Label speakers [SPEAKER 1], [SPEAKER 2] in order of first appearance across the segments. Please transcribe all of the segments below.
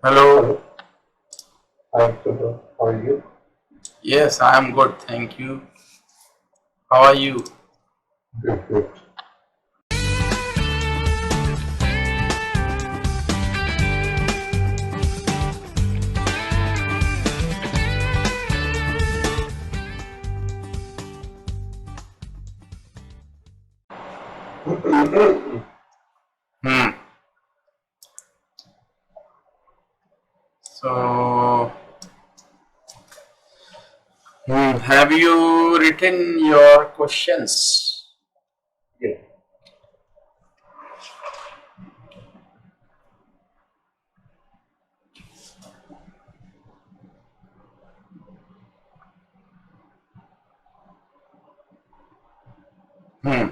[SPEAKER 1] Hello.
[SPEAKER 2] Hello. Hi, Subha. How are you?
[SPEAKER 1] Yes, I am good. Thank you. How are you?
[SPEAKER 2] Good, good.
[SPEAKER 1] Hmm. So, have you written your questions?
[SPEAKER 2] Yes.
[SPEAKER 1] Hmm.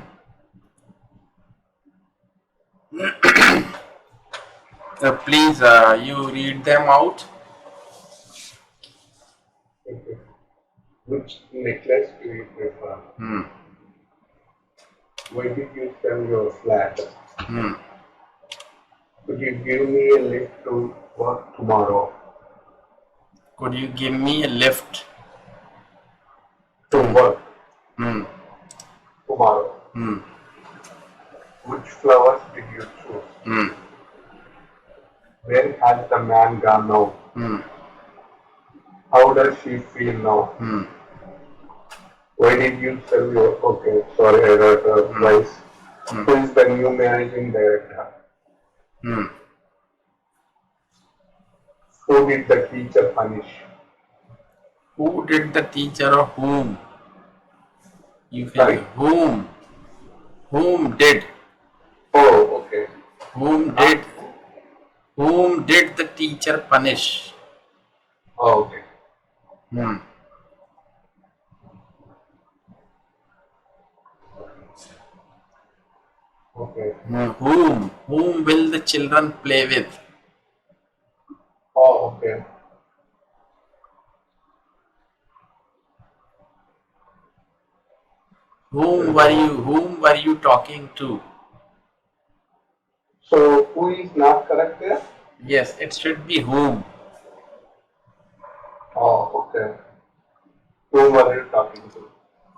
[SPEAKER 1] Please, you read them out.
[SPEAKER 2] Okay. Which necklace do you prefer?
[SPEAKER 1] Hmm.
[SPEAKER 2] Why did you sell your flat?
[SPEAKER 1] Hmm.
[SPEAKER 2] Could you give me a lift to work tomorrow?
[SPEAKER 1] Could you give me a lift
[SPEAKER 2] To
[SPEAKER 1] to?
[SPEAKER 2] work
[SPEAKER 1] Hmm.
[SPEAKER 2] tomorrow.
[SPEAKER 1] Hmm.
[SPEAKER 2] Which flowers did you choose?
[SPEAKER 1] Hmm.
[SPEAKER 2] Where has the man gone now?
[SPEAKER 1] Hmm.
[SPEAKER 2] How does she feel now?
[SPEAKER 1] Hmm.
[SPEAKER 2] Why did you sell your... Okay, sorry, I wrote
[SPEAKER 1] Hmm.
[SPEAKER 2] twice.
[SPEAKER 1] Hmm.
[SPEAKER 2] Who is the new managing director?
[SPEAKER 1] Hmm.
[SPEAKER 2] Who did the teacher punish?
[SPEAKER 1] Who did the teacher or whom? You can say
[SPEAKER 2] Sorry?
[SPEAKER 1] whom. Whom did?
[SPEAKER 2] Oh, okay.
[SPEAKER 1] Whom
[SPEAKER 2] Not
[SPEAKER 1] did? Whom did the teacher punish?
[SPEAKER 2] Oh, okay.
[SPEAKER 1] Hmm.
[SPEAKER 2] Okay.
[SPEAKER 1] Whom? Whom will the children play with?
[SPEAKER 2] Oh, okay.
[SPEAKER 1] Whom were you talking to?
[SPEAKER 2] So who is not correct there?
[SPEAKER 1] Yes, it should be whom.
[SPEAKER 2] Oh, okay. Whom are you talking to?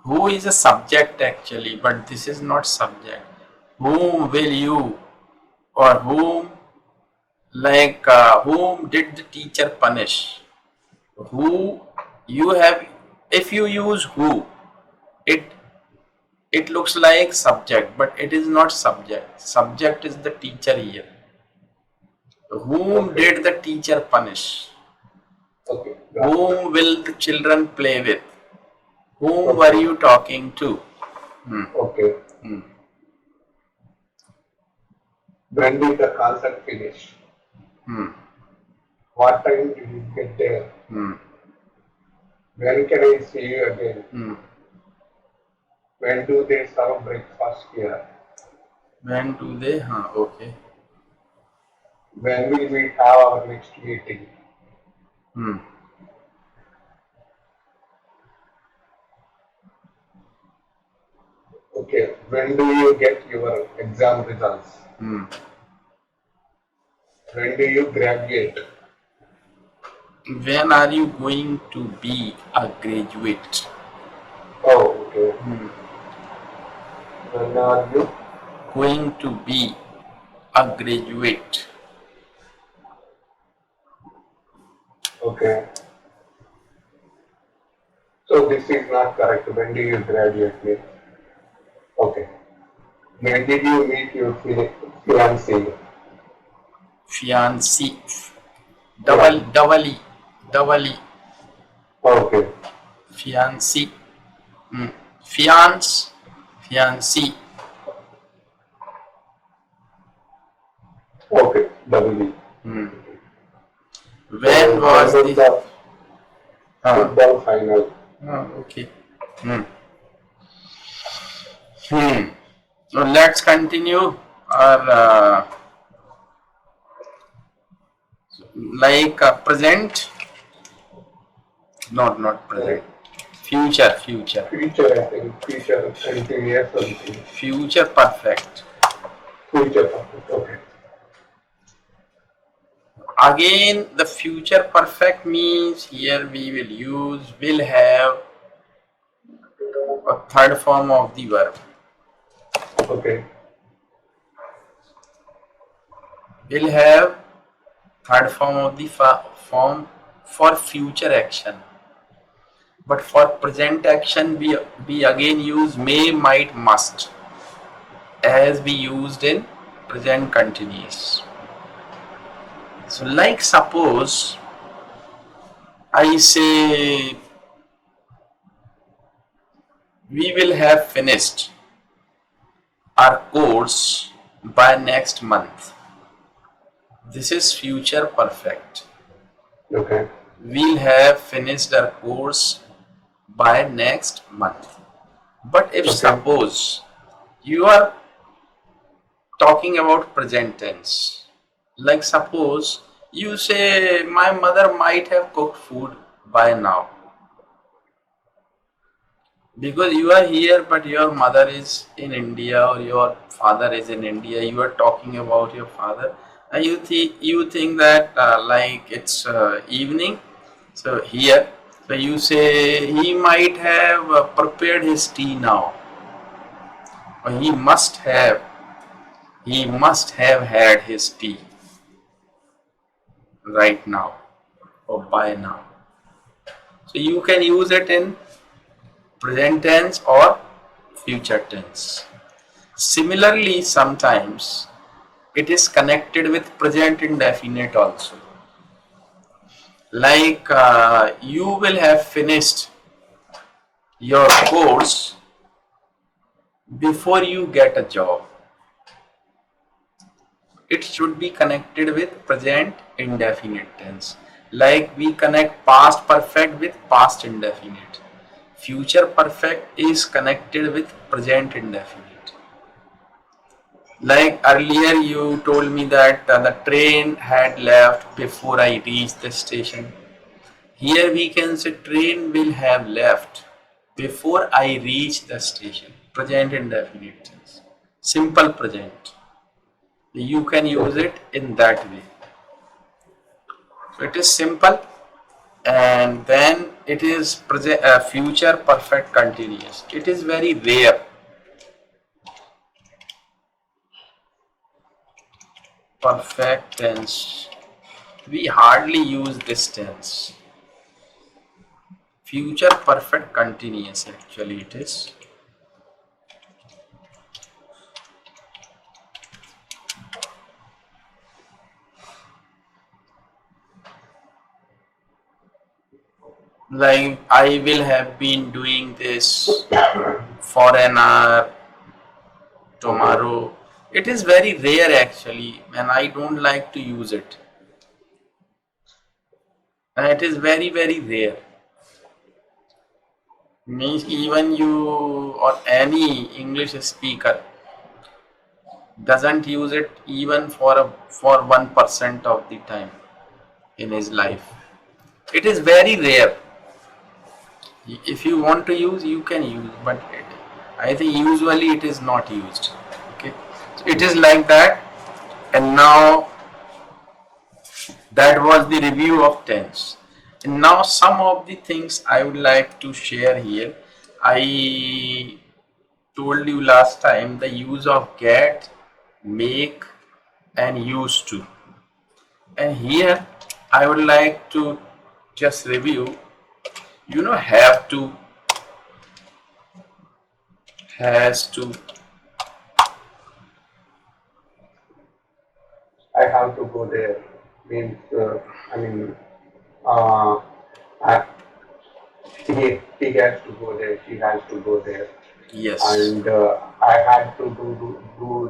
[SPEAKER 1] Who is a subject actually, but this is not subject. Whom will you or whom whom did the teacher punish? Who you have if you use who it it looks like subject, but it is not subject. Subject is the teacher here. Whom
[SPEAKER 2] Okay.
[SPEAKER 1] did the teacher punish?
[SPEAKER 2] Okay. Got it.
[SPEAKER 1] Whom will the children play with? Whom were
[SPEAKER 2] Okay.
[SPEAKER 1] you talking to? Hmm.
[SPEAKER 2] Okay.
[SPEAKER 1] Hmm.
[SPEAKER 2] When did the concert finish?
[SPEAKER 1] Hmm.
[SPEAKER 2] What time did you get there?
[SPEAKER 1] Hmm.
[SPEAKER 2] When can I see you again?
[SPEAKER 1] Hmm.
[SPEAKER 2] When do they serve breakfast here?
[SPEAKER 1] When do they? Huh. Okay.
[SPEAKER 2] When will we have our next meeting?
[SPEAKER 1] Hmm.
[SPEAKER 2] Okay. When do you get your exam results?
[SPEAKER 1] Hmm.
[SPEAKER 2] When do you graduate?
[SPEAKER 1] When are you going to be a graduate?
[SPEAKER 2] Oh, okay.
[SPEAKER 1] Hmm.
[SPEAKER 2] When are you?
[SPEAKER 1] Going to be a graduate.
[SPEAKER 2] Okay. So this is not correct. When do you graduate? Okay. When did you meet your fiancé?
[SPEAKER 1] Fiancé.
[SPEAKER 2] Yeah.
[SPEAKER 1] Double E.
[SPEAKER 2] Okay.
[SPEAKER 1] Fiancé. Hmm. Fiance. Fiancé.
[SPEAKER 2] Okay. Double E.
[SPEAKER 1] Hmm.
[SPEAKER 2] So
[SPEAKER 1] When
[SPEAKER 2] when
[SPEAKER 1] was
[SPEAKER 2] was
[SPEAKER 1] the?
[SPEAKER 2] the
[SPEAKER 1] Huh.
[SPEAKER 2] football final?
[SPEAKER 1] Okay. Hmm. Hmm. So let's continue our present, not
[SPEAKER 2] Sorry.
[SPEAKER 1] present. Future.
[SPEAKER 2] Future, I think. Future until year something.
[SPEAKER 1] Future perfect.
[SPEAKER 2] Future perfect. Okay.
[SPEAKER 1] Again, the future perfect means here we will have a third form of the verb.
[SPEAKER 2] Okay.
[SPEAKER 1] Will have third form of the form for future action. But for present action, we again use may, might, must as we used in present continuous. So like suppose I say we will have finished our course by next month. This is future perfect.
[SPEAKER 2] Okay.
[SPEAKER 1] We'll have finished our course by next month. But if
[SPEAKER 2] Okay.
[SPEAKER 1] suppose you are talking about present tense, like suppose you say my mother might have cooked food by now, because you are here but your mother is in India or your father is in India. You are talking about your father and you think that like it's evening, so here, so you say he might have prepared his tea now, or he must have had his tea right now or by now. So you can use it in present tense or future tense. Similarly, sometimes it is connected with present indefinite also. Like you will have finished your course before you get a job. It should be connected with present indefinite tense. Like we connect past perfect with past indefinite. Future perfect is connected with present indefinite. Like earlier you told me that the train had left before I reached the station. Here we can say train will have left before I reach the station. Present indefinite tense. Simple present. You can use it in that way. So it is simple, and then it is future perfect continuous. It is very rare. Perfect tense. We hardly use this tense. Future perfect continuous actually it is. Like I will have been doing this for an hour tomorrow. It is very rare actually, and I don't like to use it. And it is very very rare. Means even you or any English speaker doesn't use it even for 1% of the time in his life. It is very rare. If you want to use, you can use, but I think usually it is not used. Okay, so it is like that. And now that was the review of tense. And now some of the things I would like to share here. I told you last time the use of get, make, and used to. And here I would like to just review. Have to, has to,
[SPEAKER 2] I have to go there means I mean uh, I, he has to go there. She has to go there,
[SPEAKER 1] yes,
[SPEAKER 2] and I had to do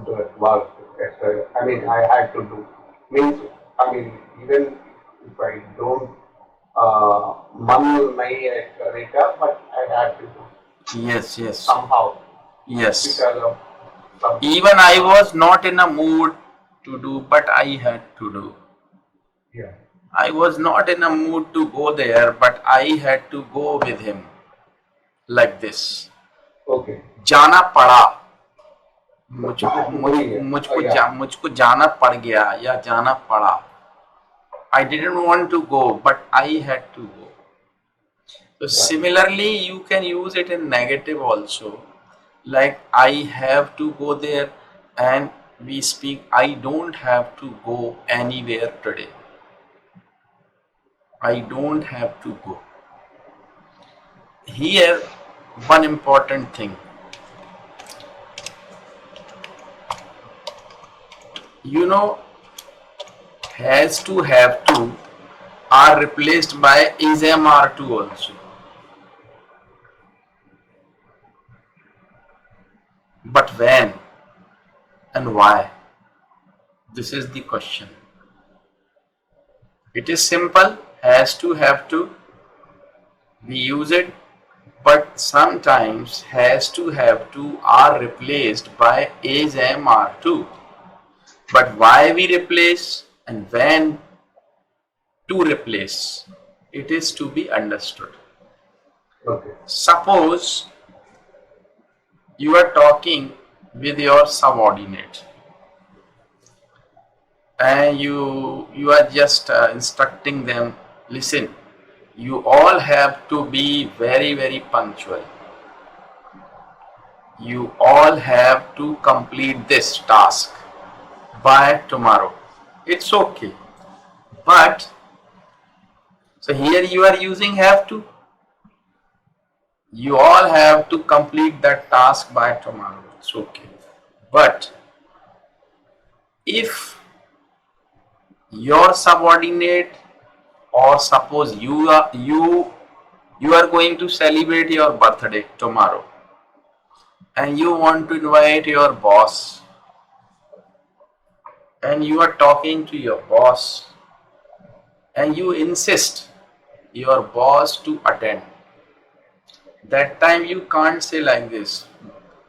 [SPEAKER 2] the work. I mean, I had to do means I mean even if I don't मन नहीं करेगा, but I had to do
[SPEAKER 1] yes, yes,
[SPEAKER 2] somehow
[SPEAKER 1] yes.
[SPEAKER 2] because of some.
[SPEAKER 1] Even I was not in a mood to do, but I had to do.
[SPEAKER 2] Yeah.
[SPEAKER 1] I was not in a mood to go there, but I had to go with him. Like this.
[SPEAKER 2] Okay.
[SPEAKER 1] जाना पड़ा. मुझको
[SPEAKER 2] I have to
[SPEAKER 1] मुझ,
[SPEAKER 2] go here.
[SPEAKER 1] मुझको
[SPEAKER 2] Yeah.
[SPEAKER 1] मुझको जाना पड़ गया या जाना पड़ा. I didn't want to go, but I had to go. So similarly, you can use it in negative also. Like I have to go there, and we speak I don't have to go anywhere today. I don't have to go. Here, one important thing. You know, has to, have to are replaced by is am are to also. But when and why? This is the question. It is simple, has to, have to, we use it, but sometimes has to, have to are replaced by is am are to. But why we replace and when to replace, it is to be understood.
[SPEAKER 2] Okay.
[SPEAKER 1] Suppose you are talking with your subordinate and you are just instructing them, listen, you all have to be very punctual. You all have to complete this task by tomorrow. It's okay. But so here you are using have to. You all have to complete that task by tomorrow. It's okay. But if your subordinate, or suppose you are going to celebrate your birthday tomorrow and you want to invite your boss, and you are talking to your boss and you insist your boss to attend, that time you can't say like this,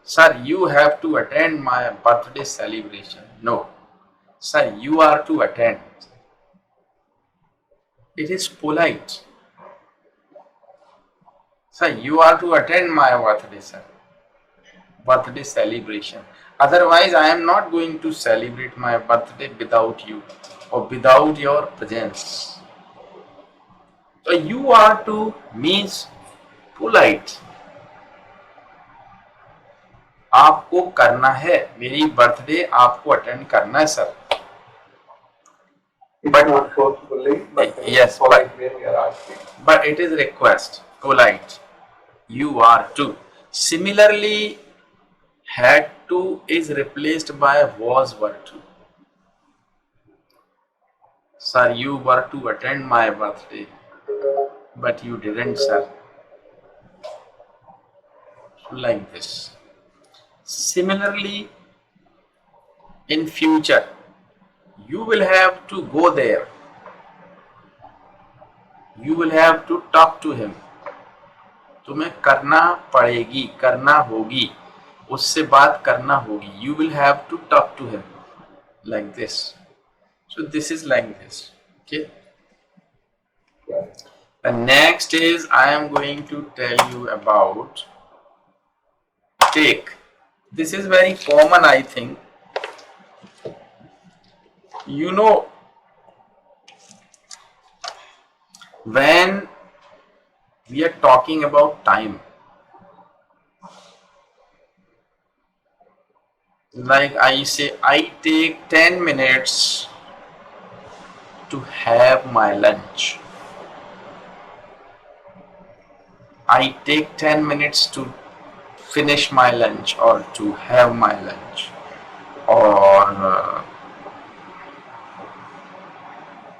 [SPEAKER 1] sir, you have to attend my birthday celebration. No, sir, you are to attend. It is polite. Sir, you are to attend my birthday, sir. Birthday celebration. Otherwise, I am not going to celebrate my birthday without you or without your presence. So you are to means polite. आपको करना है, मेरी birthday आपको attend करना है sir.
[SPEAKER 2] But not forcefully, but
[SPEAKER 1] yes,
[SPEAKER 2] polite way we are asking.
[SPEAKER 1] But it is request, polite. You are to. Similarly, had to is replaced by was, were to. Sir, you were to attend my birthday, but you didn't, sir. Like this. Similarly, in future, you will have to go there. You will have to talk to him. तुम्हें करना पड़ेगी, करना होगी, उससे बात करना होगी. You will have to talk to him. Like this. So this is like this. Okay. The next is I am going to tell you about take. This is very common, I think. You know, when we are talking about time, like I say, I take 10 minutes to have my lunch. I take 10 minutes to finish my lunch or to have my lunch. Or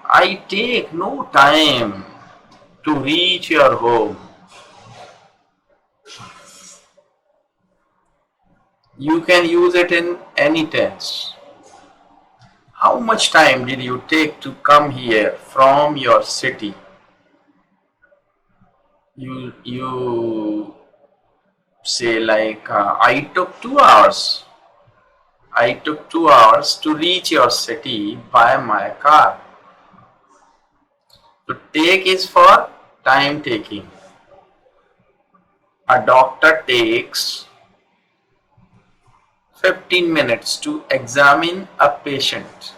[SPEAKER 1] I take no time to reach your home. You can use it in any tense. How much time did you take to come here from your city? You say like I took 2 hours. I took 2 hours to reach your city by my car. So take is for time taking. A doctor takes 15 minutes to examine a patient.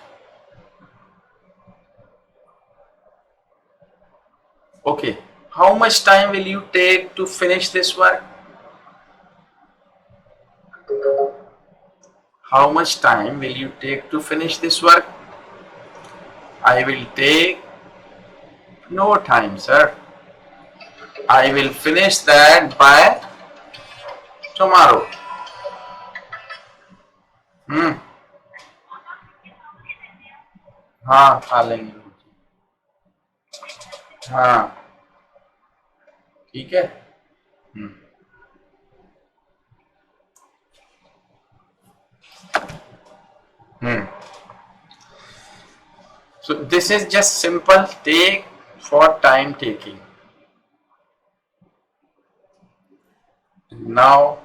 [SPEAKER 1] Okay. How much time will you take to finish this work? How much time will you take to finish this work? I will take no time, sir. I will finish that by tomorrow. हाँ खा लेंगे. हाँ ठीक है. So this is just simple take for time taking. Now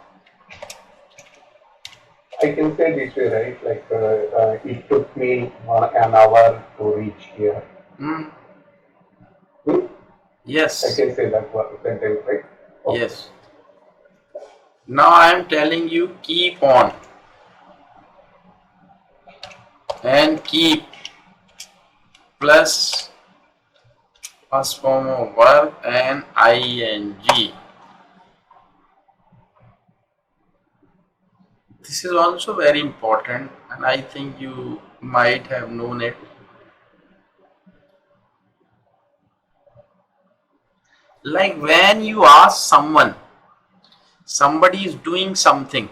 [SPEAKER 2] I can say this way, right? Like it took me an hour to reach here. Hmm? I
[SPEAKER 1] yes,
[SPEAKER 2] can say that one sentence, right? Okay.
[SPEAKER 1] yes. Now I am telling you keep on and keep plus first form of verb and ing. This is also very important and I think you might have known it. Like when you ask someone, somebody is doing something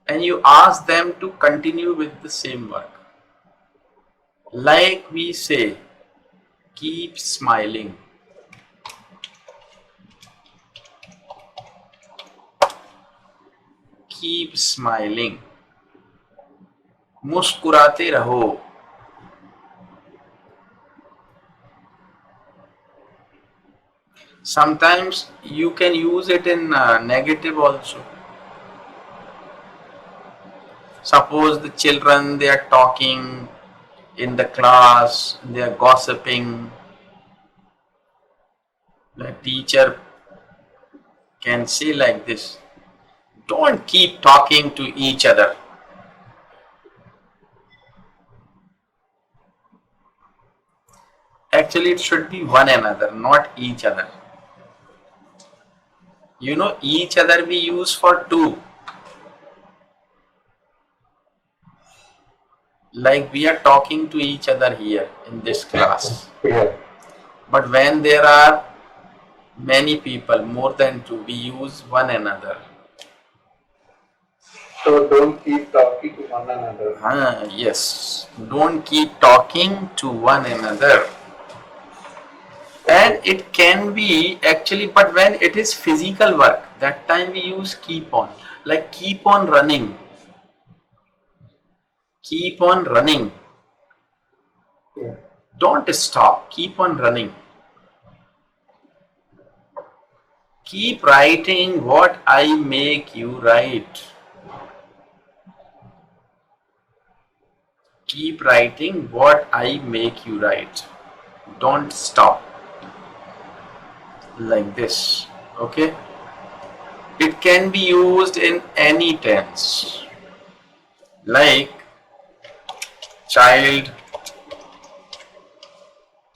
[SPEAKER 1] and you ask them to continue with the same work. Like we say, keep smiling. Keep smiling. मुस्कुराते रहो. Sometimes you can use it in negative also. Suppose the children, they are talking in the class, they are gossiping. The teacher can say like this, don't keep talking to each other. Actually, it should be one another, not each other. You know, each other we use for two. Like we are talking to each other here in this class.
[SPEAKER 2] Yeah.
[SPEAKER 1] But when there are many people, more than two, we use one another.
[SPEAKER 2] So don't keep talking to one another.
[SPEAKER 1] Yes. Don't keep talking to one another. And it can be actually, but when it is physical work, that time we use keep on. Like keep on running. Keep on running.
[SPEAKER 2] Yeah.
[SPEAKER 1] Don't stop. Keep on running. Keep writing what I make you write. Keep writing what I make you write. Don't stop. Like this. Okay? It can be used in any tense. Like child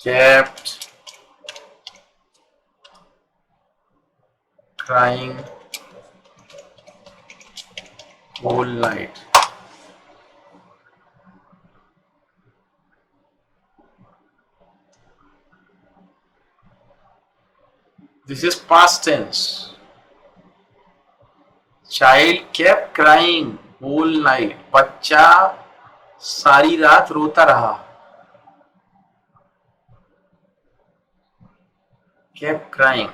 [SPEAKER 1] kept crying whole night. This is past tense. Child kept crying whole night. बच्चा सारी रात रोता रहा. Kept crying.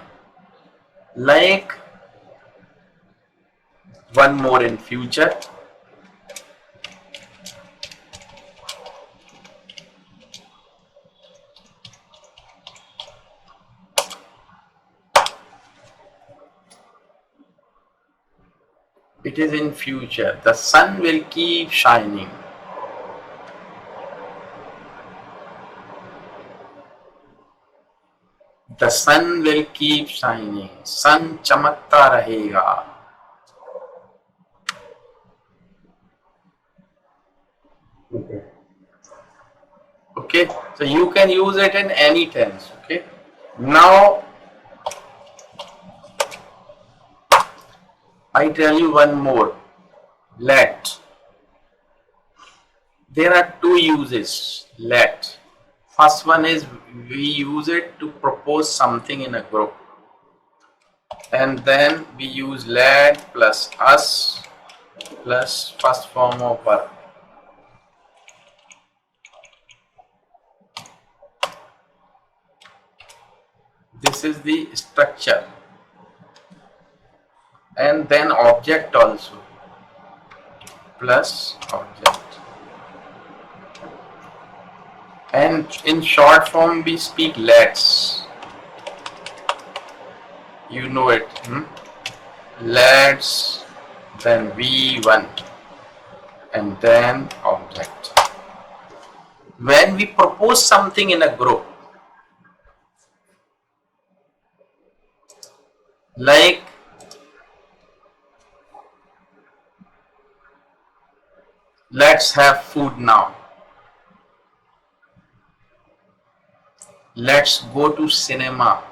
[SPEAKER 1] Like one more in future. It is in future. The sun will keep shining. The sun will keep shining. Sun चमकता रहेगा.
[SPEAKER 2] Okay.
[SPEAKER 1] Okay, so you can use it in any tense. Okay. Now I tell you one more. Let. There are two uses. Let. First one is we use it to propose something in a group. And then we use let plus us plus first form of verb. This is the structure. And then object also. Plus object. And in short form we speak let's. You know it. Let's, then V1, and then object. When we propose something in a group, like let's have food now, let's go to cinema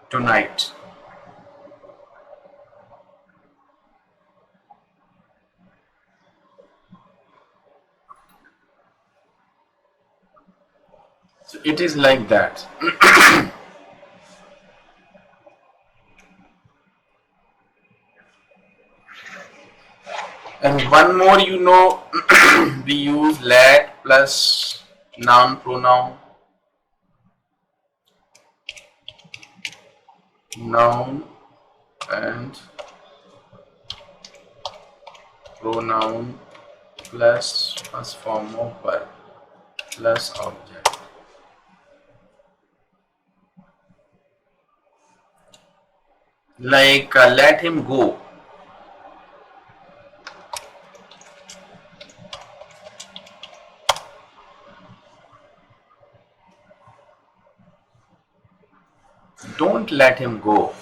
[SPEAKER 1] tonight, so it is like that. And one more, we use let plus noun pronoun, noun and pronoun plus first form of verb plus object. Like let him go. Don't let him go.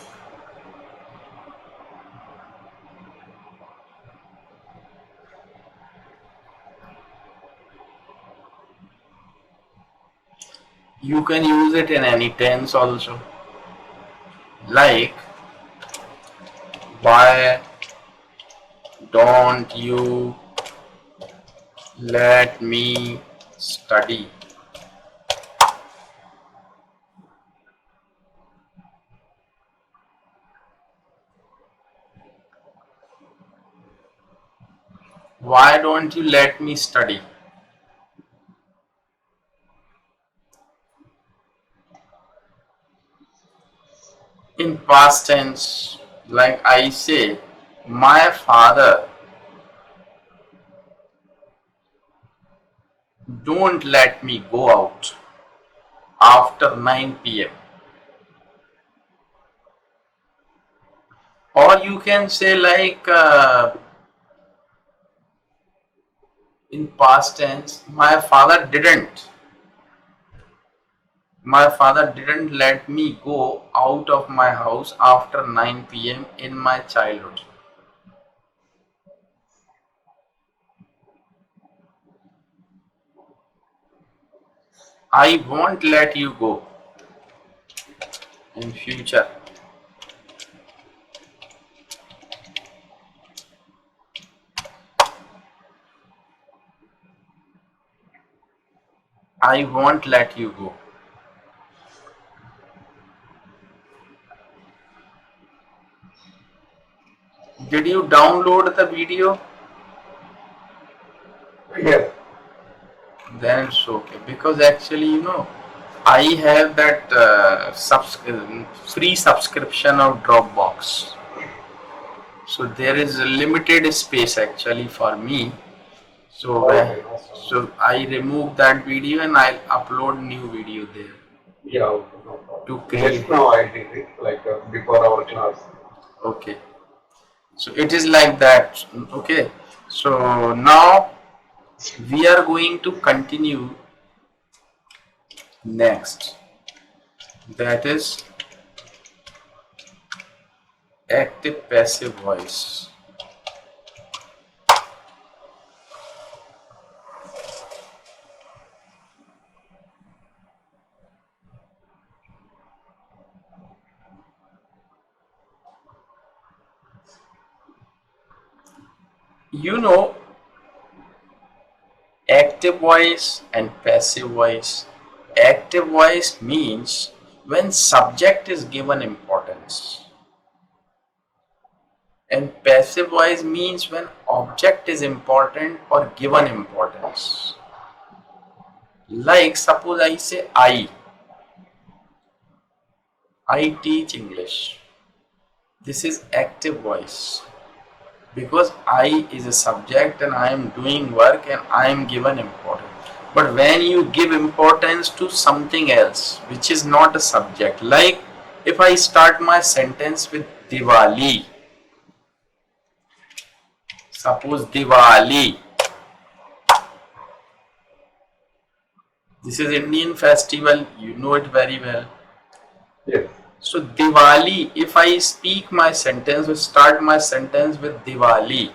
[SPEAKER 1] You can use it in any tense also. Like, why don't you let me study? Why don't you let me study? In past tense, like I say, my father don't let me go out after 9 p.m. Or you can say like in past tense, my father didn't let me go out of my house after 9 p.m. in my childhood. I won't let you go in future. I won't let you go. Did you download the video?
[SPEAKER 2] Yes.
[SPEAKER 1] Then it's okay, because actually I have that free subscription of Dropbox, so there is a limited space actually for me. So
[SPEAKER 2] Okay.
[SPEAKER 1] so I remove that video and I'll upload new video there
[SPEAKER 2] Yeah, okay, no problem.
[SPEAKER 1] to create.
[SPEAKER 2] Just now I did it, like before our class.
[SPEAKER 1] Okay, so it is like that. Okay, so now we are going to continue next. That is active passive voice. you know, active voice and passive voice. Active voice means when subject is given importance, and passive voice means when object is important or given importance. Like suppose I say I teach English. This is active voice because I is a subject and I am doing work and I am given importance. But when you give importance to something else which is not a subject, like if I start my sentence with Diwali, suppose Diwali, this is Indian festival, you know it very well.
[SPEAKER 2] Yes.
[SPEAKER 1] So Diwali, if I speak my sentence or start my sentence with Diwali,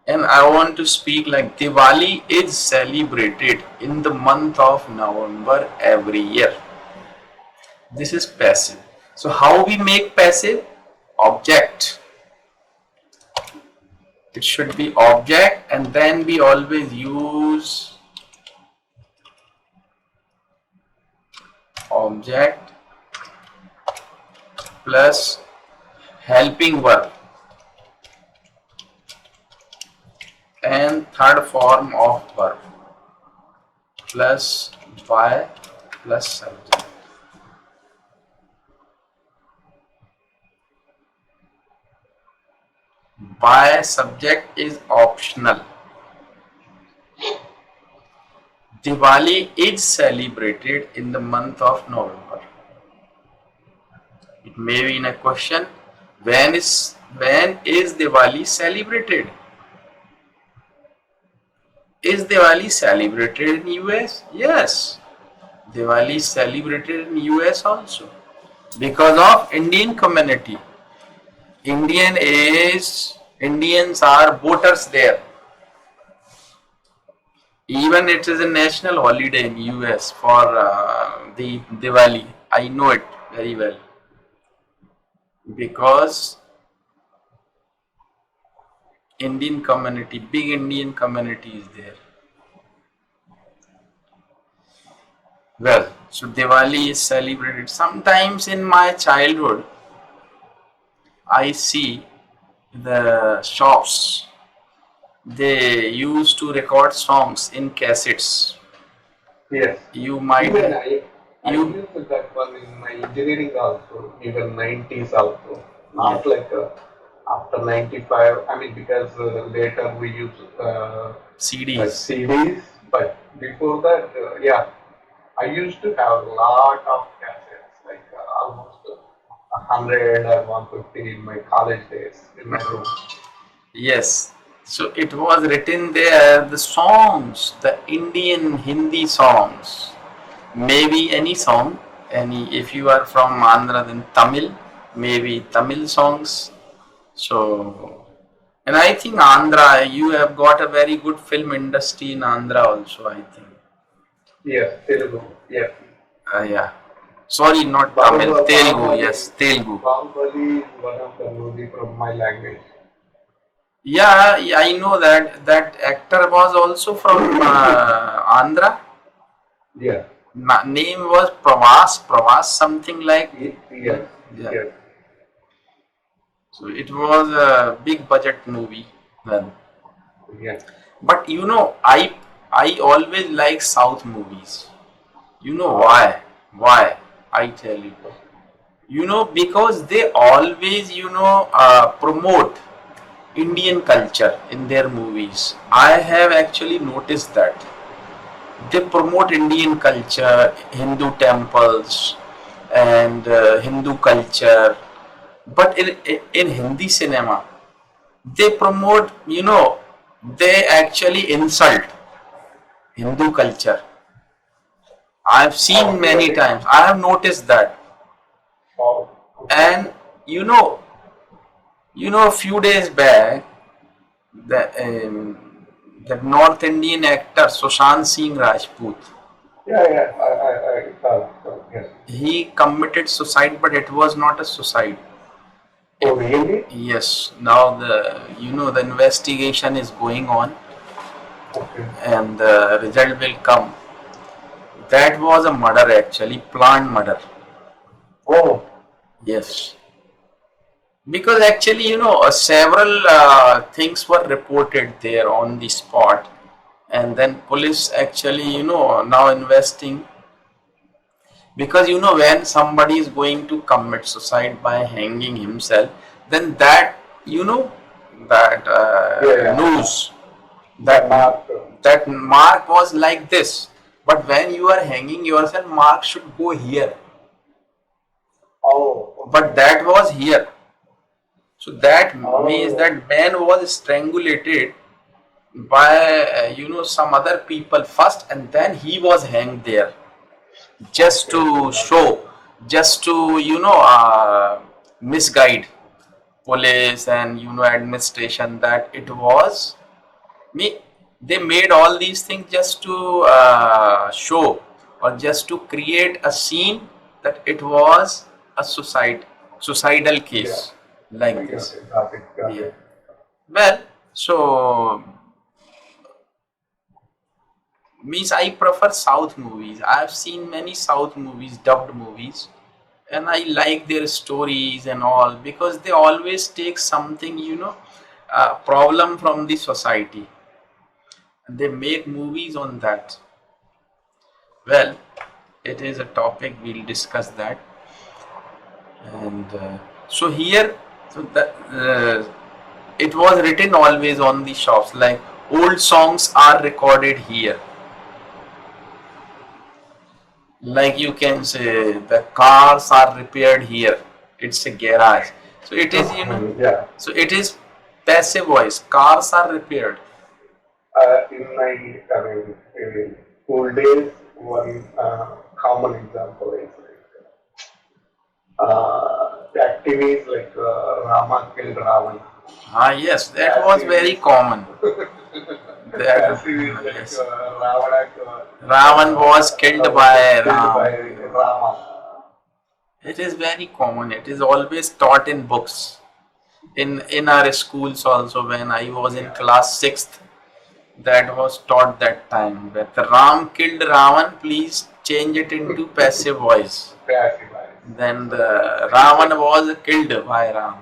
[SPEAKER 1] and I want to speak like Diwali is celebrated in the month of November every year. This is passive. So how we make passive? Object. It should be object, and then we always use object plus helping verb and third form of verb plus by plus subject. By subject is optional. Diwali is celebrated in the month of November. It may be in a question, when is Diwali celebrated? Is Diwali celebrated in US? Yes. Diwali is celebrated in US also because of Indian community. Indians are voters there. Even it is a national holiday in US for the Diwali. I know it very well because Indian community, big Indian community is there. Well, so Diwali is celebrated. Sometimes in my childhood, I see the shops, they used to record songs in cassettes.
[SPEAKER 2] Yes.
[SPEAKER 1] You might
[SPEAKER 2] Even I
[SPEAKER 1] you
[SPEAKER 2] used that one in my engineering also, even 90s also. Not
[SPEAKER 1] yeah,
[SPEAKER 2] like after 95, I mean, because later we use
[SPEAKER 1] CDs.
[SPEAKER 2] CDs, but before that, yeah, I used to have a lot of cassettes, like almost 100 or 150 in my college days in my room.
[SPEAKER 1] Yes. So it was written there, the songs, the Indian Hindi songs, maybe any song, if you are from Andhra, then Tamil, maybe Tamil songs. So, and I think Andhra, you have got a very good film industry in Andhra also, I think.
[SPEAKER 2] Yes, Telugu, yes.
[SPEAKER 1] Yeah. Sorry, not Tamil, Telugu, yes, Telugu.
[SPEAKER 2] Bahubali is one of the movie from my language.
[SPEAKER 1] Yeah, yeah, I know that actor was also from Andhra.
[SPEAKER 2] Yeah.
[SPEAKER 1] Name was Pravas, something like.
[SPEAKER 2] Yes,
[SPEAKER 1] Yeah.
[SPEAKER 2] yes.
[SPEAKER 1] So it was a big budget movie then.
[SPEAKER 2] Yeah.
[SPEAKER 1] But you know, I always like South movies. You know why? Why? I tell you. You know, because they always, promote Indian culture in their movies. I have actually noticed that. They promote Indian culture, Hindu temples, and Hindu culture. But in Hindi cinema, they promote, they actually insult Hindu culture. I have seen many times. I have noticed that.
[SPEAKER 2] Oh,
[SPEAKER 1] And a few days back, the North Indian actor Sushant Singh Rajput,
[SPEAKER 2] yeah. I yes.
[SPEAKER 1] he committed suicide, but it was not a suicide.
[SPEAKER 2] Oh, really?
[SPEAKER 1] Yes, now the investigation is going on,
[SPEAKER 2] Okay.
[SPEAKER 1] and the result will come. That was a murder, actually, planned murder.
[SPEAKER 2] Oh,
[SPEAKER 1] Yes, because actually, several things were reported there on the spot, and then police actually, now investing, because when somebody is going to commit suicide by hanging himself, then that you know that
[SPEAKER 2] yeah, yeah.
[SPEAKER 1] news,
[SPEAKER 2] The
[SPEAKER 1] that
[SPEAKER 2] mark.
[SPEAKER 1] that mark was like this, but when you are hanging yourself, mark should go here,
[SPEAKER 2] Oh,
[SPEAKER 1] but
[SPEAKER 2] okay.
[SPEAKER 1] that was here. So that means
[SPEAKER 2] Oh,
[SPEAKER 1] that man was strangulated by some other people first, and then he was hanged there, just
[SPEAKER 2] okay, okay,
[SPEAKER 1] to
[SPEAKER 2] got it.
[SPEAKER 1] show, just to misguide police and administration that it was me. They made all these things just to show, or just to create a scene that it was a suicidal
[SPEAKER 2] Yeah,
[SPEAKER 1] case, like
[SPEAKER 2] I got
[SPEAKER 1] this.
[SPEAKER 2] it, got it, got
[SPEAKER 1] Yeah.
[SPEAKER 2] it.
[SPEAKER 1] Well, so means I prefer South movies. I have seen many South movies, dubbed movies, and I like their stories and all, because they always take something, problem from the society, and they make movies on that. Well, it is a topic, we'll discuss that. And so here, so that it was written always on the shops, like old songs are recorded here, like you can say the cars are repaired here, it's a garage. So it is,
[SPEAKER 2] Yeah.
[SPEAKER 1] so it is passive voice, cars are repaired.
[SPEAKER 2] In my, in school days, one common example is like the activities like Rama killed Ravan.
[SPEAKER 1] Ah, yes, that was
[SPEAKER 2] Passive
[SPEAKER 1] very
[SPEAKER 2] is
[SPEAKER 1] common. That
[SPEAKER 2] passive is like
[SPEAKER 1] yes,
[SPEAKER 2] Ravana
[SPEAKER 1] Ravan was killed
[SPEAKER 2] was
[SPEAKER 1] by
[SPEAKER 2] killed
[SPEAKER 1] Ram.
[SPEAKER 2] by Rama.
[SPEAKER 1] It is very common, it is always taught in books, in our schools also. When I was in
[SPEAKER 2] Yeah,
[SPEAKER 1] class 6th, that was taught that time, that Ram killed Ravan, please change it into passive voice.
[SPEAKER 2] passive eyes.
[SPEAKER 1] Then
[SPEAKER 2] So
[SPEAKER 1] the
[SPEAKER 2] it's
[SPEAKER 1] Ravan was killed by Ram.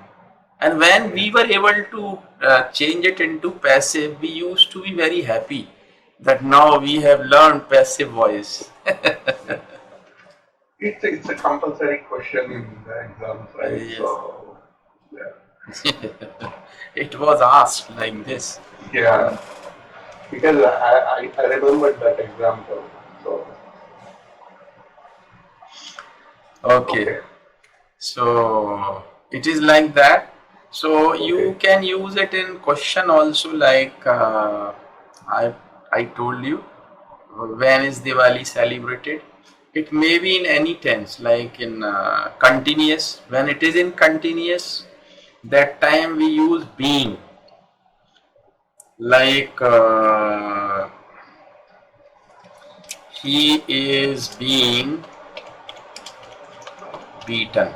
[SPEAKER 1] And when
[SPEAKER 2] yeah,
[SPEAKER 1] we were able to change it into passive, we used to be very happy that now we have learned passive voice.
[SPEAKER 2] yeah. It's a compulsory question in the exams, right?
[SPEAKER 1] Yes.
[SPEAKER 2] So yeah,
[SPEAKER 1] It was asked like this.
[SPEAKER 2] yeah. Because I remembered that example. So
[SPEAKER 1] Okay.
[SPEAKER 2] okay,
[SPEAKER 1] So it is like that. So you
[SPEAKER 2] okay,
[SPEAKER 1] can use it in question also, like I I told you, when is Diwali celebrated? It may be in any tense, like in continuous. When it is in continuous, that time we use being, like he is being beaten.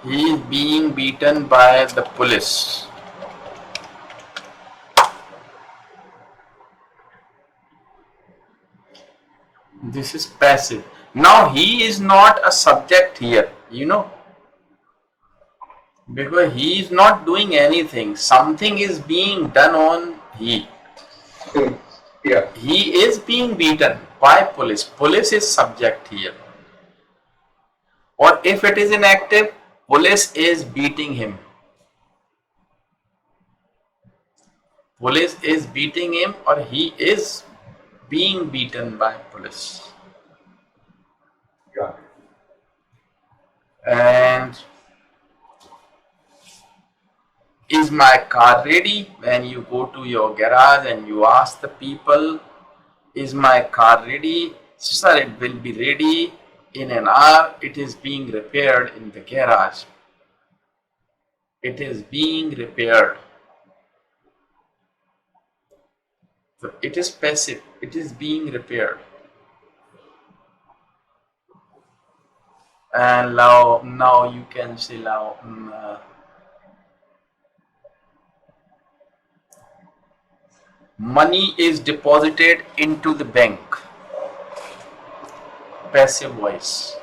[SPEAKER 1] He is being beaten by the police. This is passive. Now he is not a subject here, because he is not doing anything. Something is being done on he.
[SPEAKER 2] yeah,
[SPEAKER 1] He is being beaten by police. Police is subject here. Or if it is inactive, police is beating him. Police is beating him, or he is being beaten by police.
[SPEAKER 2] got
[SPEAKER 1] And is my car ready? When you go to your garage and you ask the people, is my car ready? Sir, it will be ready in an hour. It is being repaired in the garage. It is being repaired. So it is passive. It is being repaired. And now you can say now, money is deposited into the bank. Passive voice.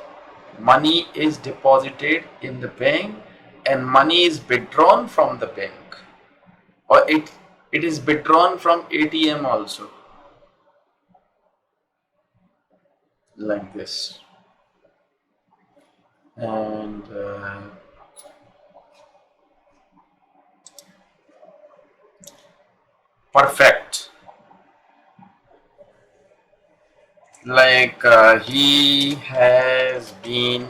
[SPEAKER 1] Money is deposited in the bank and money is withdrawn from the bank, or it is withdrawn from ATM also, like this. And perfect, like he has been.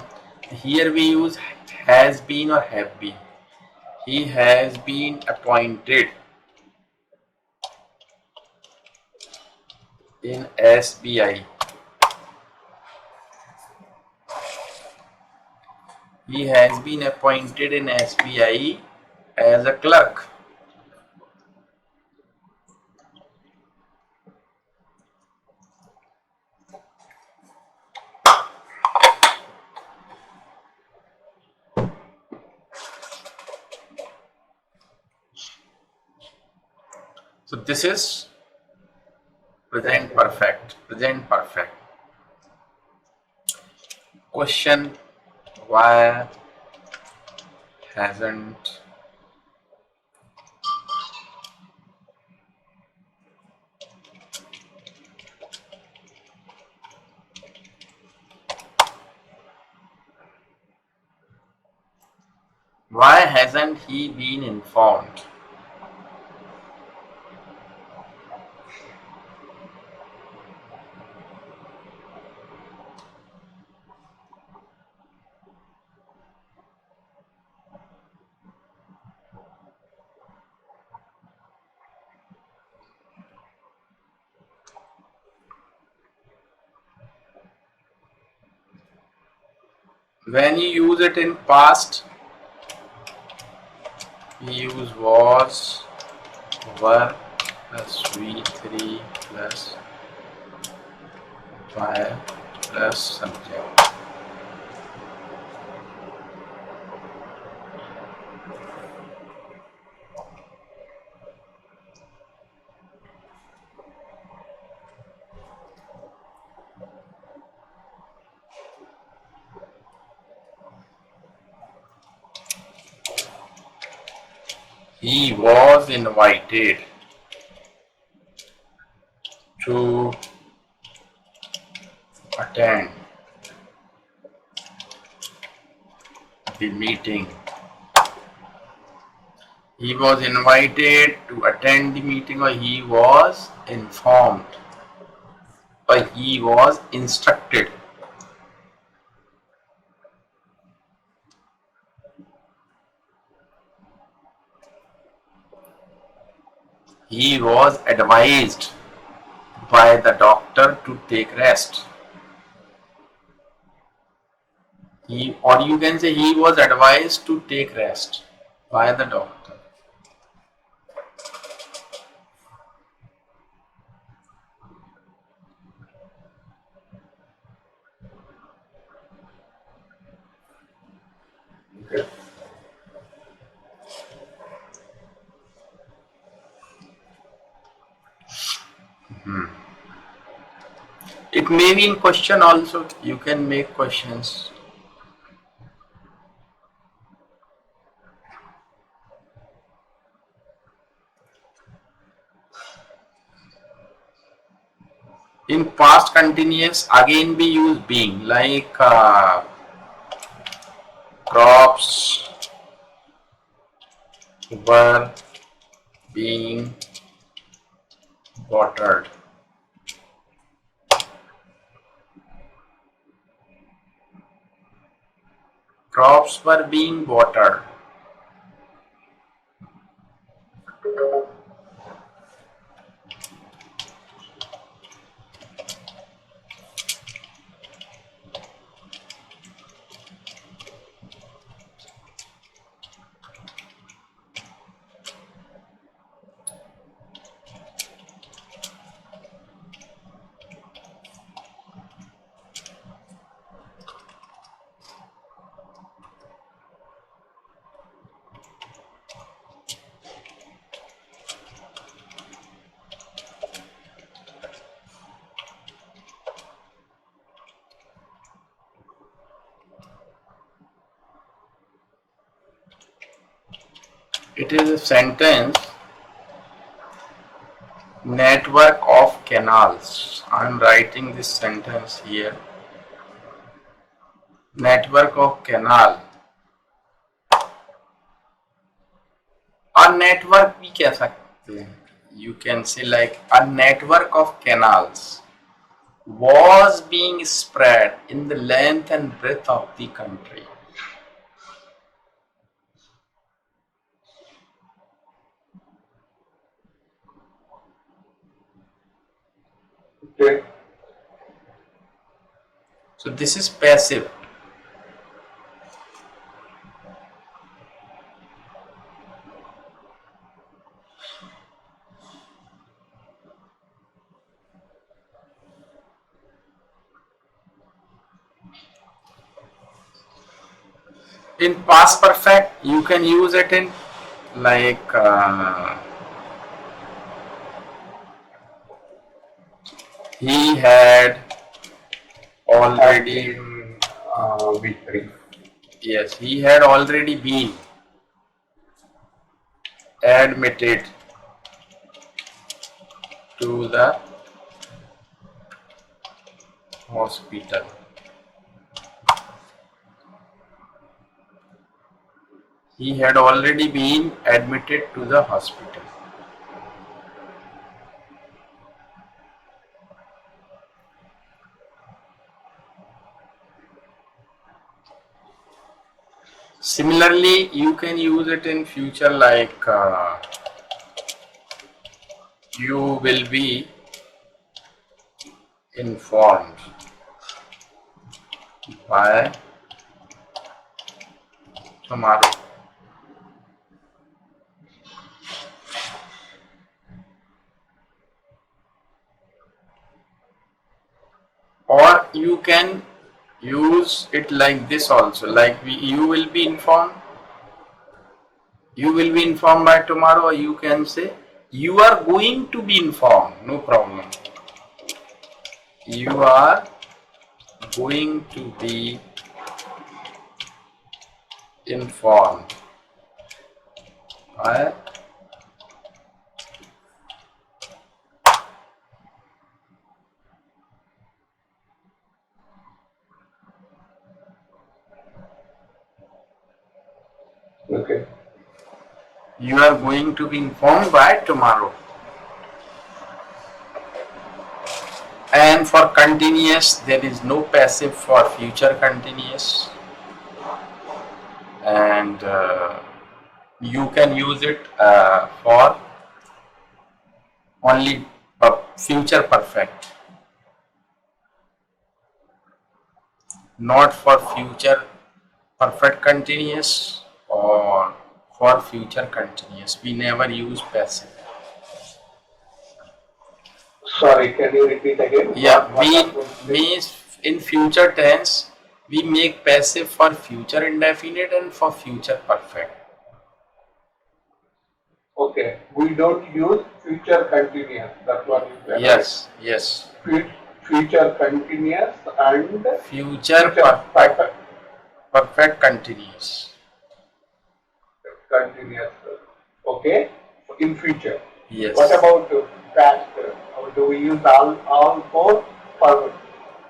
[SPEAKER 1] Here we use has been or have been. He has been appointed in SBI. He has been appointed in SBI as a clerk. So this is present perfect. Present perfect. Question: why hasn't he been informed? When you use it in past, we use was, were plus V3 plus Y plus subject. He was invited to attend the meeting. He was invited to attend the meeting, or he was informed, or he was instructed. He was advised by the doctor to take rest. Or you can say he was advised to take rest by the doctor.
[SPEAKER 2] Okay.
[SPEAKER 1] It may be in question also. You can make questions. In past continuous, again we use being, like crops were being watered. Crops were being watered. It is a sentence. Network of canals. I am writing this sentence here. Network of canal. A network भी कह सकते हैं. You can say like a network of canals was being spread in the length and breadth of the country.
[SPEAKER 2] Okay.
[SPEAKER 1] So this is passive. In past perfect, you can use it in like he had already.
[SPEAKER 2] V3.
[SPEAKER 1] Yes, he had already been admitted to the hospital. He had already been admitted to the hospital. Similarly, you can use it in future like you will be informed by tomorrow. Or you can use it like this also, like you will be informed by tomorrow, or you can say you are going to be informed, no problem. You are going to be informed by
[SPEAKER 2] Okay.
[SPEAKER 1] you are going to be informed by tomorrow. And for continuous, there is no passive for future continuous, and you can use it for only future perfect, not for future perfect continuous or for future continuous. We never use passive.
[SPEAKER 2] Sorry, can you repeat again?
[SPEAKER 1] Yeah,
[SPEAKER 2] What
[SPEAKER 1] means in future tense we make passive for future indefinite and for future perfect.
[SPEAKER 2] Okay, we don't use future continuous. That's what you said.
[SPEAKER 1] Yes, yes.
[SPEAKER 2] Future continuous and
[SPEAKER 1] Future perfect continuous.
[SPEAKER 2] Continuous. Okay, in future.
[SPEAKER 1] Yes.
[SPEAKER 2] What about past? Do we use all four for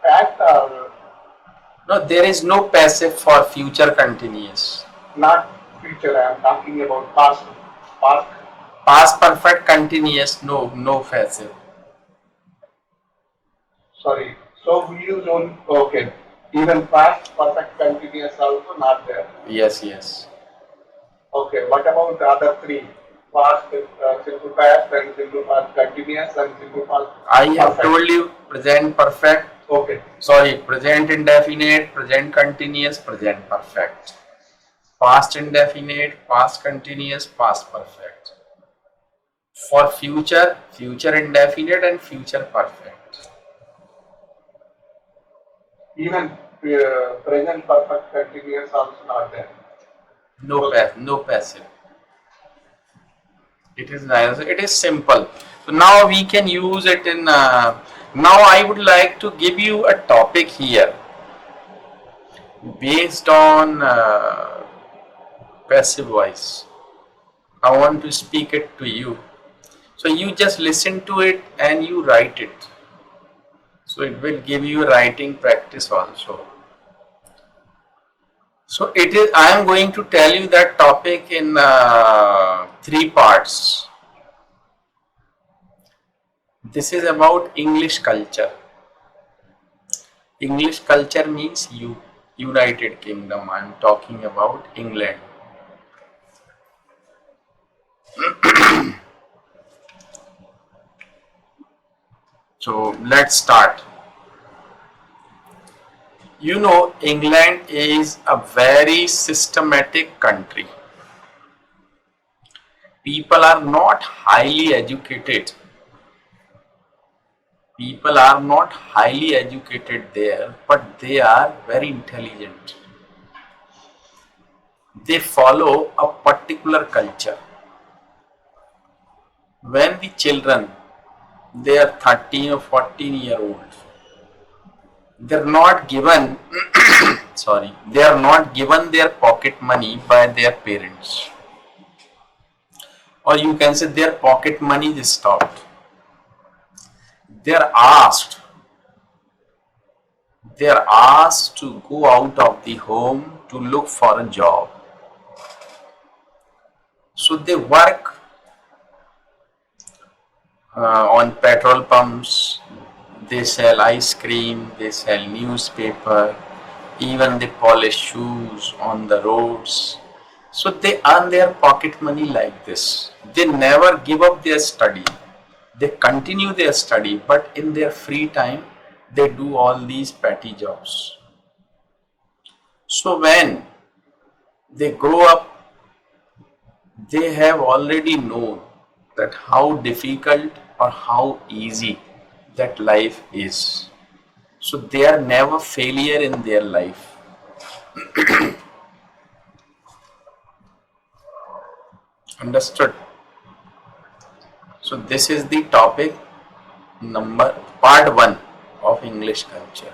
[SPEAKER 2] past or
[SPEAKER 1] No, there is no passive for future continuous.
[SPEAKER 2] not future? I am talking about past. Past.
[SPEAKER 1] Past perfect continuous, no passive.
[SPEAKER 2] Sorry. So we use only okay. Even past perfect continuous also not there.
[SPEAKER 1] Yes, yes.
[SPEAKER 2] Okay. What about the other three? Past, simple past, and simple past continuous, and simple past.
[SPEAKER 1] I have
[SPEAKER 2] perfect.
[SPEAKER 1] told you present perfect.
[SPEAKER 2] Okay.
[SPEAKER 1] Sorry, present indefinite, present continuous, present perfect. Past indefinite, past continuous, past perfect. For future, future indefinite and future perfect.
[SPEAKER 2] Even present perfect continuous also not there.
[SPEAKER 1] No passive. It is nice. It is simple. So now we can use it in. Now I would like to give you a topic here based on passive voice. I want to speak it to you. So you just listen to it and you write it. So it will give you writing practice also. So it is. I am going to tell you that topic in three parts. This is about English culture. English culture means United Kingdom. I am talking about England. So let's start. You know, England is a very systematic country. People are not highly educated. People are not highly educated there, but they are very intelligent. They follow a particular culture. When the children, they are 13 or 14-year old, they're not given sorry, they are not given their pocket money by their parents, or you can say their pocket money is stopped. They are asked they are asked to go out of the home to look for a job. So they work on petrol pumps, they sell ice cream, they sell newspaper, even they polish shoes on the roads. So they earn their pocket money like this. They never give up their study. They continue their study, but in their free time, they do all these petty jobs. So when they grow up, they have already known that how difficult or how easy that life is. So they are never failure in their life. Understood? So this is the topic number part 1 of English culture.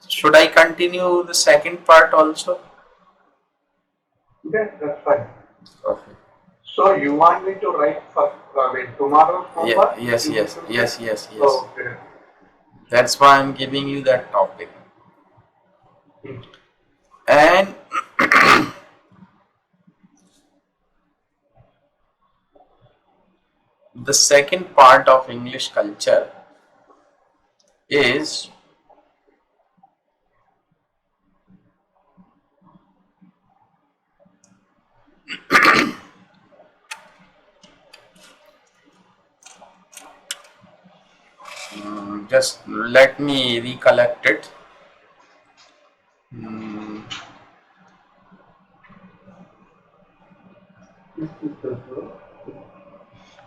[SPEAKER 1] Should I continue the second part also?
[SPEAKER 2] Yes, that's fine.
[SPEAKER 1] Okay.
[SPEAKER 2] So you want me to write for tomorrow's homework?
[SPEAKER 1] Yes.
[SPEAKER 2] Okay.
[SPEAKER 1] That's why I'm giving you that topic.
[SPEAKER 2] Hmm.
[SPEAKER 1] And the second part of English culture is just let me recollect it. Mm,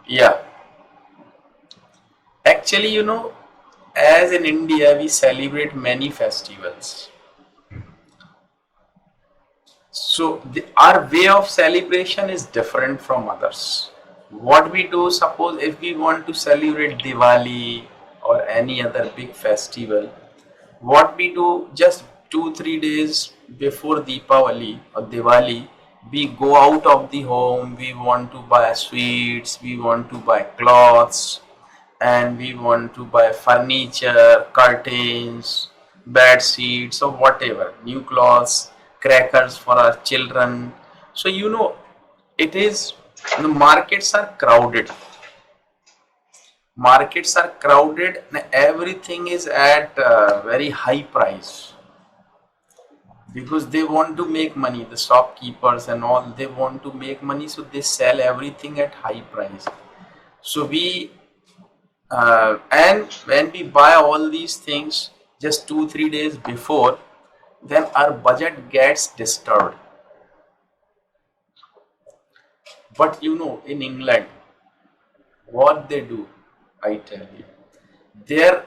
[SPEAKER 1] yeah, actually, as in India, we celebrate many festivals. So our way of celebration is different from others. What we do, suppose if we want to celebrate Diwali or any other big festival, what we do just 2 3 days before Deepavali or Diwali, we go out of the home, we want to buy sweets, we want to buy clothes, and we want to buy furniture, curtains, bed sheets, or whatever, new clothes, crackers for our children. So it is, the markets are crowded and everything is at very high price, because they want to make money, the shopkeepers and all, they want to make money, so they sell everything at high price. So and when we buy all these things just 2 3 days before, then our budget gets disturbed. But in England, what they do, I tell you, their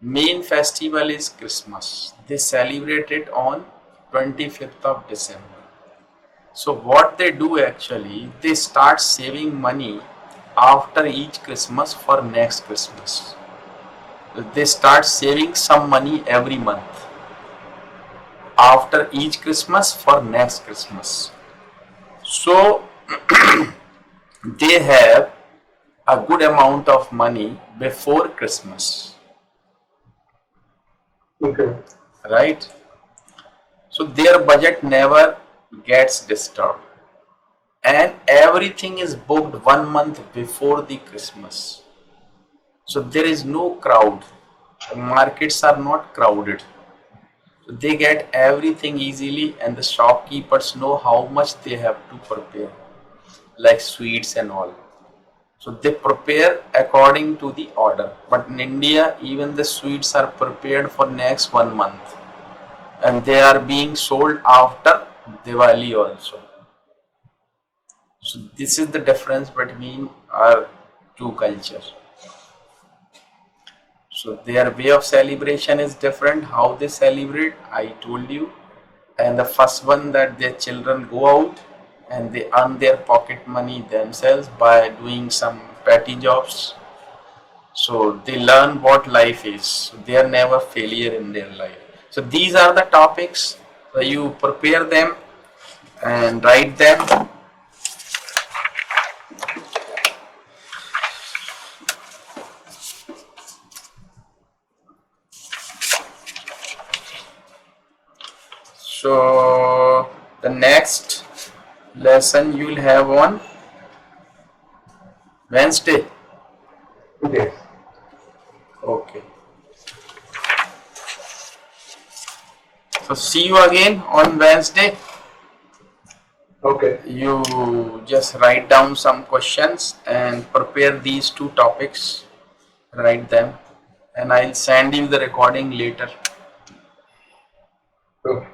[SPEAKER 1] main festival is Christmas. They celebrate it on 25th of December. So what they do actually, they start saving money after each Christmas for next Christmas. They start saving some money every month after each Christmas for next Christmas. So they have a good amount of money before Christmas,
[SPEAKER 2] Okay.
[SPEAKER 1] right? So their budget never gets disturbed, and everything is booked 1 month before the Christmas. So there is no crowd. The markets are not crowded. So they get everything easily, and the shopkeepers know how much they have to prepare, like sweets and all. So they prepare according to the order. But in India, even the sweets are prepared for next 1 month, and they are being sold after Diwali also. So this is the difference between our two cultures. So their way of celebration is different. How they celebrate, I told you. And the first one, that their children go out and they earn their pocket money themselves by doing some petty jobs. So they learn what life is. So they are never failure in their life. So these are the topics. So you prepare them and write them. So the next lesson you will have on Wednesday.
[SPEAKER 2] Yes.
[SPEAKER 1] Okay. So see you again on Wednesday.
[SPEAKER 2] Okay.
[SPEAKER 1] You just write down some questions and prepare these two topics. Write them, and I'll send you the recording later.
[SPEAKER 2] Okay.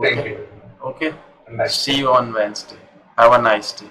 [SPEAKER 2] Thank
[SPEAKER 1] Okay.
[SPEAKER 2] you.
[SPEAKER 1] Okay.
[SPEAKER 2] Nice.
[SPEAKER 1] See you on Wednesday. Have a nice day.